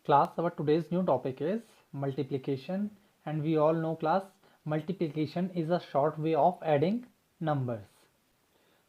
Class, our today's new topic is multiplication, and we all know class multiplication is a short way of adding numbers.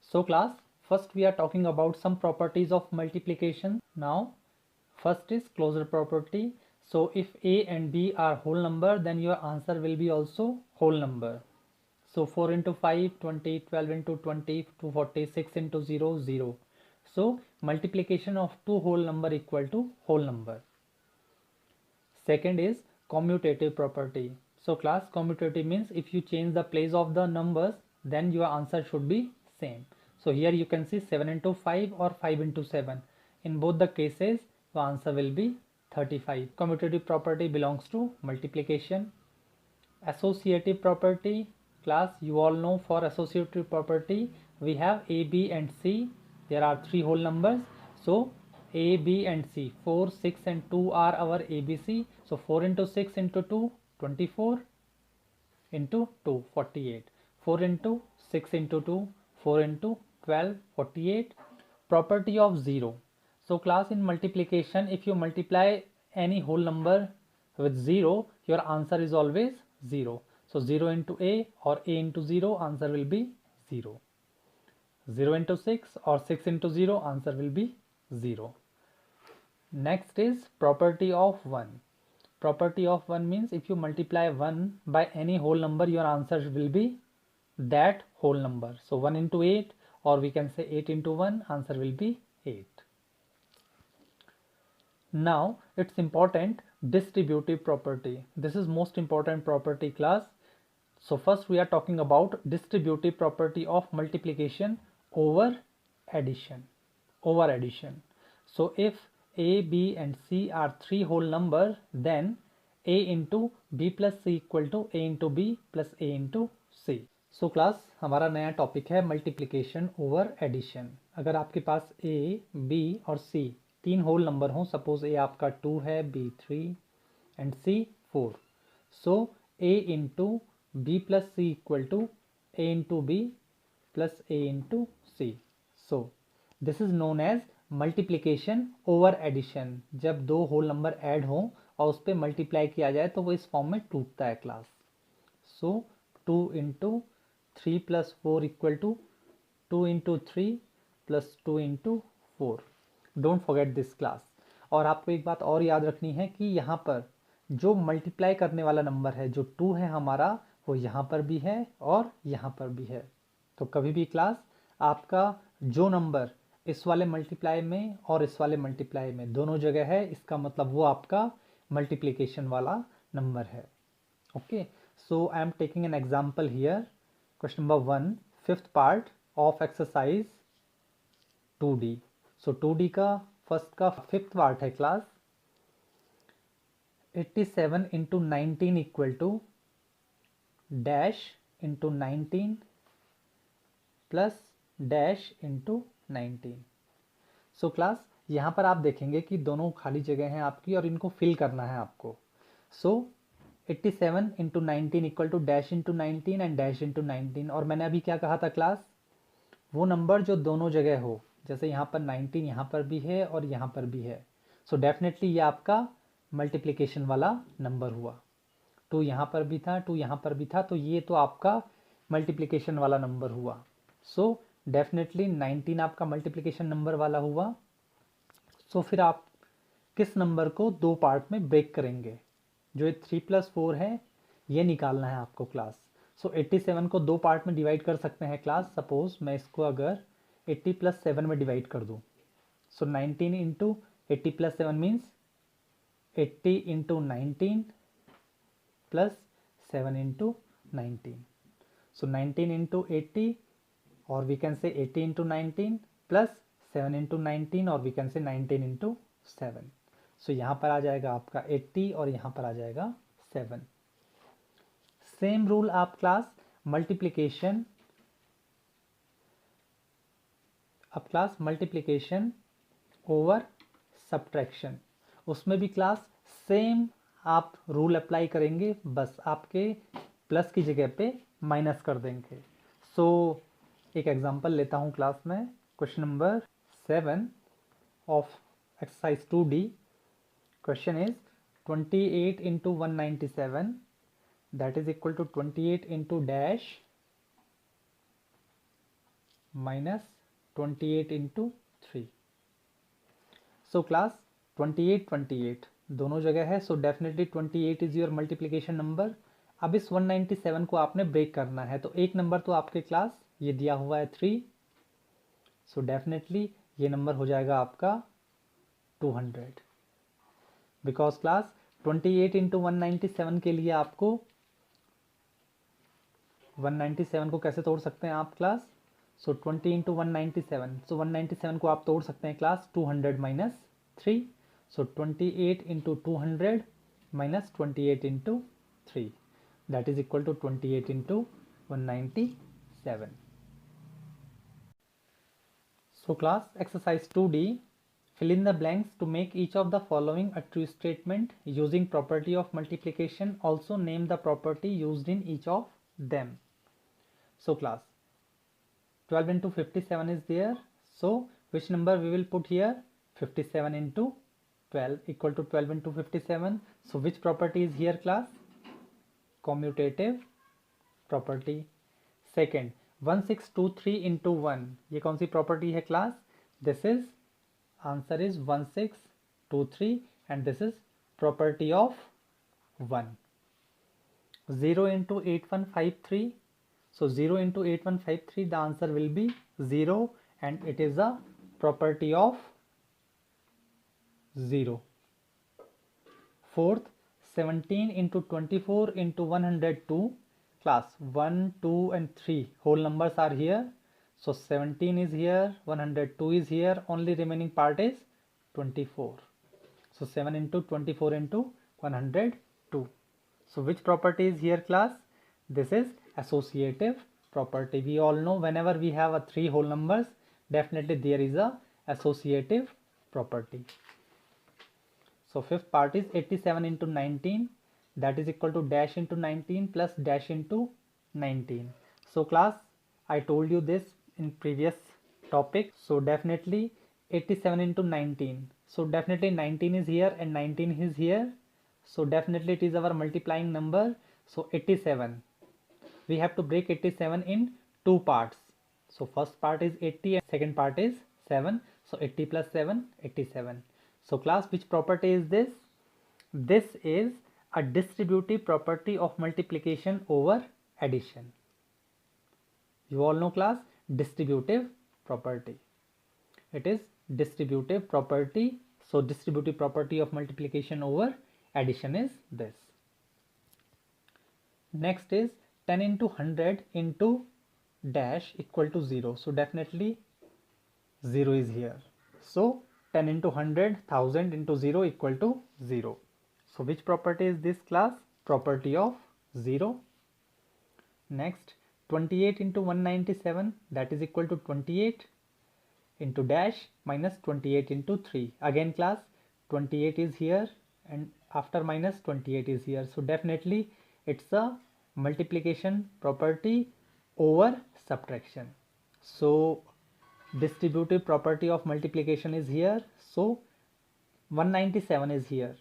So class, first we are talking about some properties of multiplication. Now first is closure property. So if a and b are whole number, then your answer will be also whole number. So 4 into 5, 20, 12 into 20, 246 into 0, 0. So multiplication of two whole number equal to whole number. Second is commutative property. So class, commutative means if you change the place of the numbers, then your answer should be same. So here you can see 7 into 5 or 5 into 7. In both the cases, the answer will be 35. Commutative property belongs to multiplication. Associative property, class, you all know for associative property, we have A, B and C. There are three whole numbers. So A, B and C, 4, 6 and 2 are our ABC. So 4 into 6 into 2, 24 into 2, 48. 4 into 6 into 2, 4 into 12, 48. Property of 0. So class, in multiplication, if you multiply any whole number with 0, your answer is always 0. So 0 into A or A into 0, answer will be 0. 0 into 6 or 6 into 0, answer will be 0. Next is property of 1. Property of 1 means if you multiply 1 by any whole number, your answer will be that whole number. So 1 into 8, or we can say 8 into 1, answer will be 8. Now it's important distributive property. This is most important property, class. So first we are talking about distributive property of multiplication over addition. Over addition. So if A, B and C are three whole number, then A into B plus C equal to A into B plus A into C. So class, हमारा नया topic है multiplication over addition. अगर आपके पास A, B और C तीन whole number हों, suppose A आपका 2 है, B 3 and C 4. So A into B plus C equal to A into B plus A into C. So this is known as multiplication over addition. जब दो whole number add हों और उस पर multiply किया जाए तो वो इस फॉर्म में टूटता है class. So 2 into 3 plus 4 equal to 2 into 3 plus 2 into 4. Don't forget this class. और आपको एक बात और याद रखनी है कि यहाँ पर जो मल्टीप्लाई करने वाला नंबर है, जो 2 है हमारा, वो यहाँ पर भी है और यहाँ पर भी है. तो कभी भी क्लास आपका जो नंबर इस वाले मल्टीप्लाई में और इस वाले मल्टीप्लाई में दोनों जगह है, इसका मतलब वो आपका मल्टीप्लिकेशन वाला नंबर है. Okay, so I am taking an example here. Question number 1, fifth part of exercise 2D. So 2D का फर्स्ट का फिफ्थ पार्ट है class. 87 into 19 equal to dash into 19 plus dash into 19. So class, यहाँ पर आप देखेंगे कि दोनों खाली जगह हैं आपकी और इनको फिल करना है आपको. So 87 into 19 equal to dash into 19 and dash into 19. और मैंने अभी क्या कहा था क्लास, वो नंबर जो दोनों जगह हो, जैसे यहाँ पर 19 यहाँ पर भी है और यहाँ पर भी है, सो डेफिनेटली ये आपका मल्टीप्लिकेशन वाला नंबर हुआ. 2 यहाँ पर भी था, 2 यहाँ पर भी था, तो ये तो आपका मल्टीप्लिकेशन वाला नंबर हुआ. सो डेफिनेटली 19 आपका मल्टीप्लिकेशन नंबर वाला हुआ. सो फिर आप किस नंबर को दो पार्ट में ब्रेक करेंगे? जो ये 3 प्लस 4 है, ये निकालना है आपको क्लास. सो 87 को दो पार्ट में डिवाइड कर सकते हैं क्लास. सपोज मैं इसको अगर 80 प्लस 7 में डिवाइड कर दूं, सो 19 into 80 plus 7 means 80 into 19 plus 7 into 19. सो 19 इंटू 80, और we can say 80 into 19 plus 7 into 19, और वी कैन से 19 इंटू 7. सो यहाँ पर आ जाएगा आपका 80 और यहाँ पर आ जाएगा 7. सेम रूल आप क्लास मल्टीप्लिकेशन, अब क्लास मल्टीप्लिकेशन ओवर सब्ट्रैक्शन, उसमें भी क्लास सेम आप रूल अप्लाई करेंगे, बस आपके प्लस की जगह पे माइनस कर देंगे. सो एक एग्जांपल लेता हूँ क्लास में. Question number 7 of exercise 2D. Question is 28 into 197, that is equal to 28 into dash minus 28 into 3. So class 28 दोनों जगह है, so definitely 28 is your multiplication number. अब इस 197 को आपने ब्रेक करना है, तो एक नंबर तो आपके क्लास ये दिया हुआ है 3, so definitely ये नंबर हो जाएगा आपका 200. बिकॉज क्लास 28 इंटू 197 के लिए आपको 197 को कैसे तोड़ सकते हैं आप क्लास? सो 20 इंटू 197, सो 197 को आप तोड़ सकते हैं class 200 minus 3. So 28 into 200 minus 28 into 3, that is equal to 28 into 197. So class exercise 2D, fill in the blanks to make each of the following a true statement using property of multiplication. Also name the property used in each of them. So class 12 into 57 is there. So which number we will put here? 57 into 12 equal to 12 into 57. So which property is here class? Commutative property. Second, 1623 into 1, ये कौन सी property है class? This is answer is 1623 and this is property of 1. 0 into 8153, so 0 into 8153, the answer will be 0 and it is a property of 0. Fourth, 17 into 24 into 102, class 1, 2 and 3 whole numbers are here, so 17 is here, 102 is here, only remaining part is 24. So 7 into 24 into 102. So which property is here class? This is associative property. We all know whenever we have a 3 whole numbers, definitely there is a associative property. So fifth part is 87 into 19, that is equal to dash into 19 plus dash into 19. So class, I told you this in previous topic. So definitely 87 into 19. So definitely 19 is here and 19 is here. So definitely it is our multiplying number. So 87. We have to break 87 in 2 parts. So first part is 80 and second part is 7. So 80 plus 7, 87. So class, which property is this? This is a distributive property of multiplication over addition. You all know class, distributive property. It is distributive property. So distributive property of multiplication over addition is this. Next is 10 into 100 into dash equal to 0. So definitely 0 is here. So 10 into 100, 1000 into 0 equal to 0. So which property is this class? Property of 0. Next, 28 into 197, that is equal to 28 into dash minus 28 into 3. Again class, 28 is here and after minus 28 is here. So definitely it's a multiplication property over subtraction. So distributive property of multiplication is here. So 197 is here.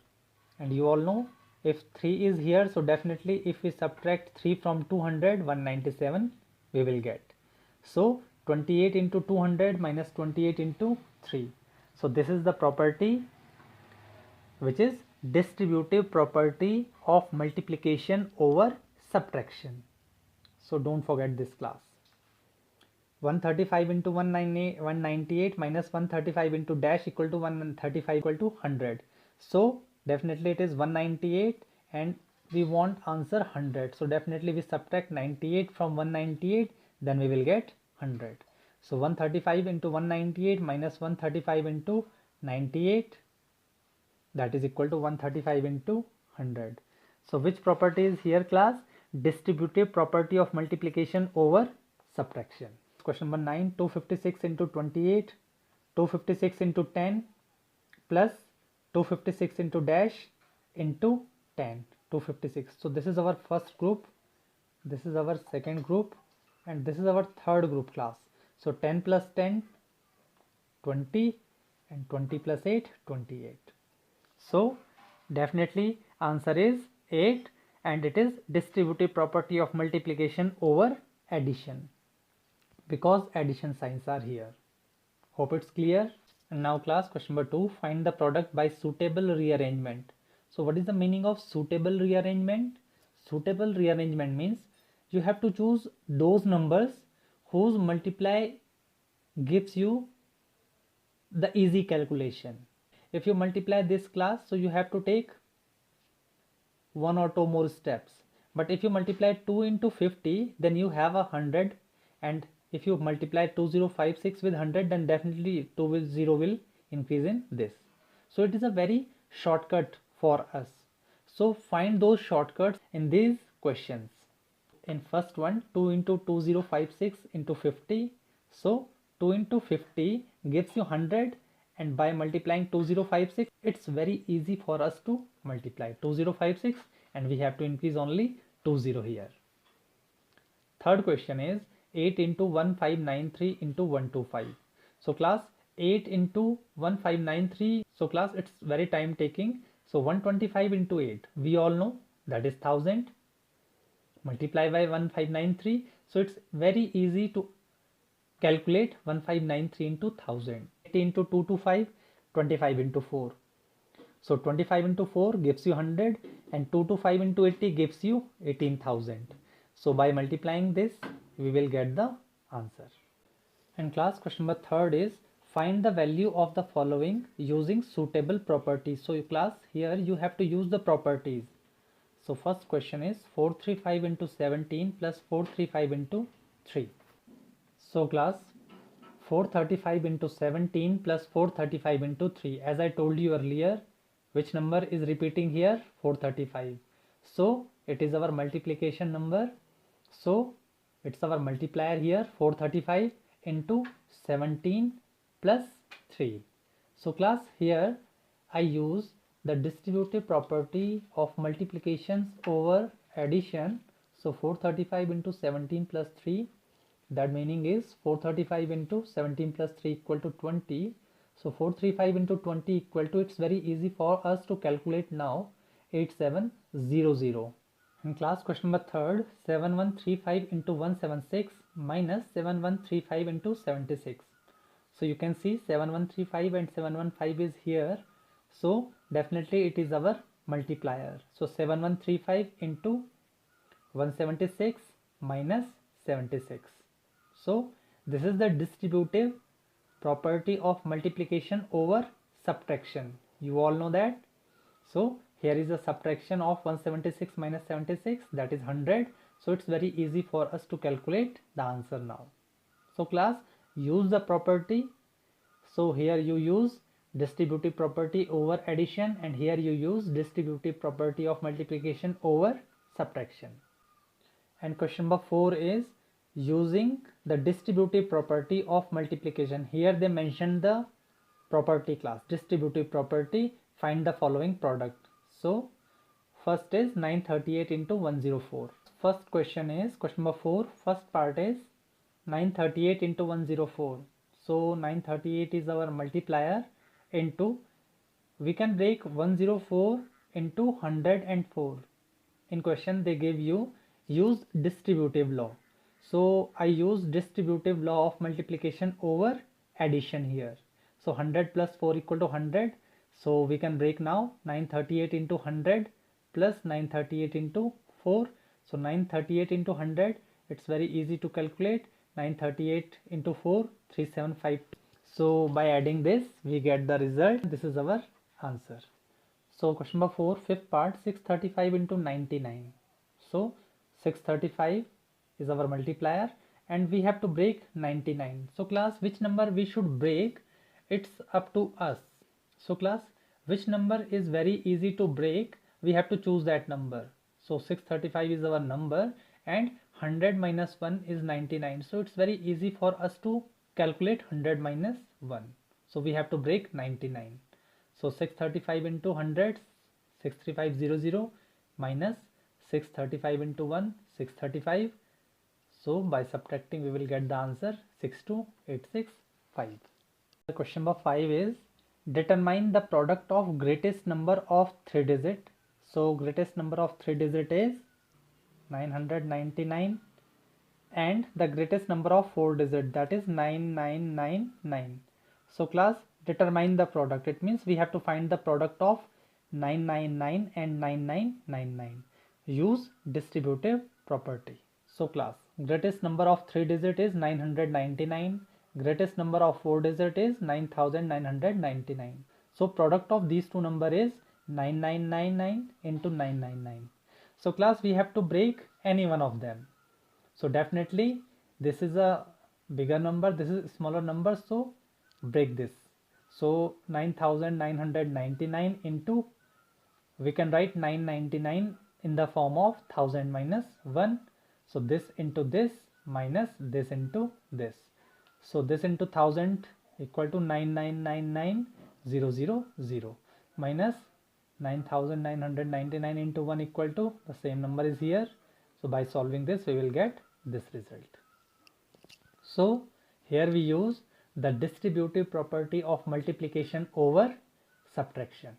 And you all know if 3 is here, so definitely if we subtract 3 from 200, 197 we will get. So 28 into 200 minus 28 into 3. So this is the property which is distributive property of multiplication over subtraction. So don't forget this class. 135 into 198 minus 135 into dash equal to 135 equal to 100. So definitely it is 198 and we want answer 100. So definitely we subtract 98 from 198, then we will get 100. So 135 into 198 minus 135 into 98, that is equal to 135 into 100. So which property is here class? Distributive property of multiplication over subtraction. Question number 9, 256 into 28, 256 into 10 plus 256 into dash into 10, 256. So this is our first group, this is our second group, and this is our third group class. So 10 plus 10, 20, and 20 plus 8, 28. So Definitely answer is 8, and it is distributive property of multiplication over addition, because addition signs are here. Hope it's clear. And now class, question number 2, find the product by suitable rearrangement. So what is the meaning of suitable rearrangement? Suitable rearrangement means you have to choose those numbers whose multiply gives you the easy calculation. If you multiply this class, so you have to take one or two more steps. But if you multiply 2 into 50, then you have 100, and if you multiply 2056 with 100, then definitely 2 with 0 will increase in this. So it is a very shortcut for us. So find those shortcuts in these questions. In first one, 2 into 2056 into 50. So 2 into 50 gives you 100, and by multiplying 2056, it's very easy for us to multiply 2056, and we have to increase only 20 here. Third question is 8 into 1593 into 125. So class, 8 into 1593, so class, it's very time taking. So 125 into 8, we all know that is 1000, multiply by 1593. So it's very easy to calculate 1593 into 1000. 80 into 225, 25 into 4. So 25 into 4 gives you 100, and 225 into 80 gives you 18,000. So by multiplying this, we will get the answer. And class, question number 3 is find the value of the following using suitable properties. So class, here you have to use the properties. So first question is 435 into 17 plus 435 into 3. So class, 435 into 17 plus 435 into 3. As I told you earlier, which number is repeating here? 435. So it is our multiplication number. So it's our multiplier here, 435 into 17 plus 3. So class, here I use the distributive property of multiplications over addition. So 435 into 17 plus 3, that meaning is 435 into 17 plus 3 equal to 20. So 435 into 20 equal to, it's very easy for us to calculate now, 8700. In class, question number 3, 7135 into 176 minus 7135 into 76. So you can see 7135 and 715 is here. So definitely it is our multiplier. So 7135 into 176 minus 76. So this is the distributive property of multiplication over subtraction. You all know that. So here is a subtraction of 176 minus 76, that is 100. So it's very easy for us to calculate the answer now. So class, use the property. So here you use distributive property over addition, and here you use distributive property of multiplication over subtraction. And question number 4 is using the distributive property of multiplication. Here they mentioned the property class, distributive property, find the following product. So first is 938 into 104. First question is question number 4. First part is 938 into 104. So 938 is our multiplier into, we can break 104 into 104. In question they give you use distributive law. So I use distributive law of multiplication over addition here. So 100 plus 4 equal to 100. So we can break now 938 into 100 plus 938 into 4. So 938 into 100, it's very easy to calculate. 938 into 4, 375. So by adding this, we get the result. This is our answer. So question number 4, fifth part, 635 into 99. So 635 is our multiplier, and we have to break 99. So class, which number we should break? It's up to us. So class, which number is very easy to break? We have to choose that number. So 635 is our number, and 100 minus 1 is 99. So it's very easy for us to calculate 100 minus 1. So we have to break 99. So 635 into 100, 63500 minus 635 into 1, 635. So by subtracting, we will get the answer 62865. The question number 5 is determine the product of greatest number of 3 digit. So greatest number of 3 digit is 999 and the greatest number of 4 digit, that is 9999. So class, determine the product. It means we have to find the product of 999 and 9999. Use distributive property. So class, greatest number of 3 digit is 999. Greatest number of 4 digit is 9999. So product of these two number is 9999 into 999. So class, we have to break any one of them. So definitely this is a bigger number, this is a smaller number, so break this. So 9999 into, we can write 999 in the form of 1000 minus 1. So this into this minus this into this. So this into 1000 equal to 9999000 minus 9999 into 1 equal to, the same number is here. So by solving this we will get this result. So here we use the distributive property of multiplication over subtraction.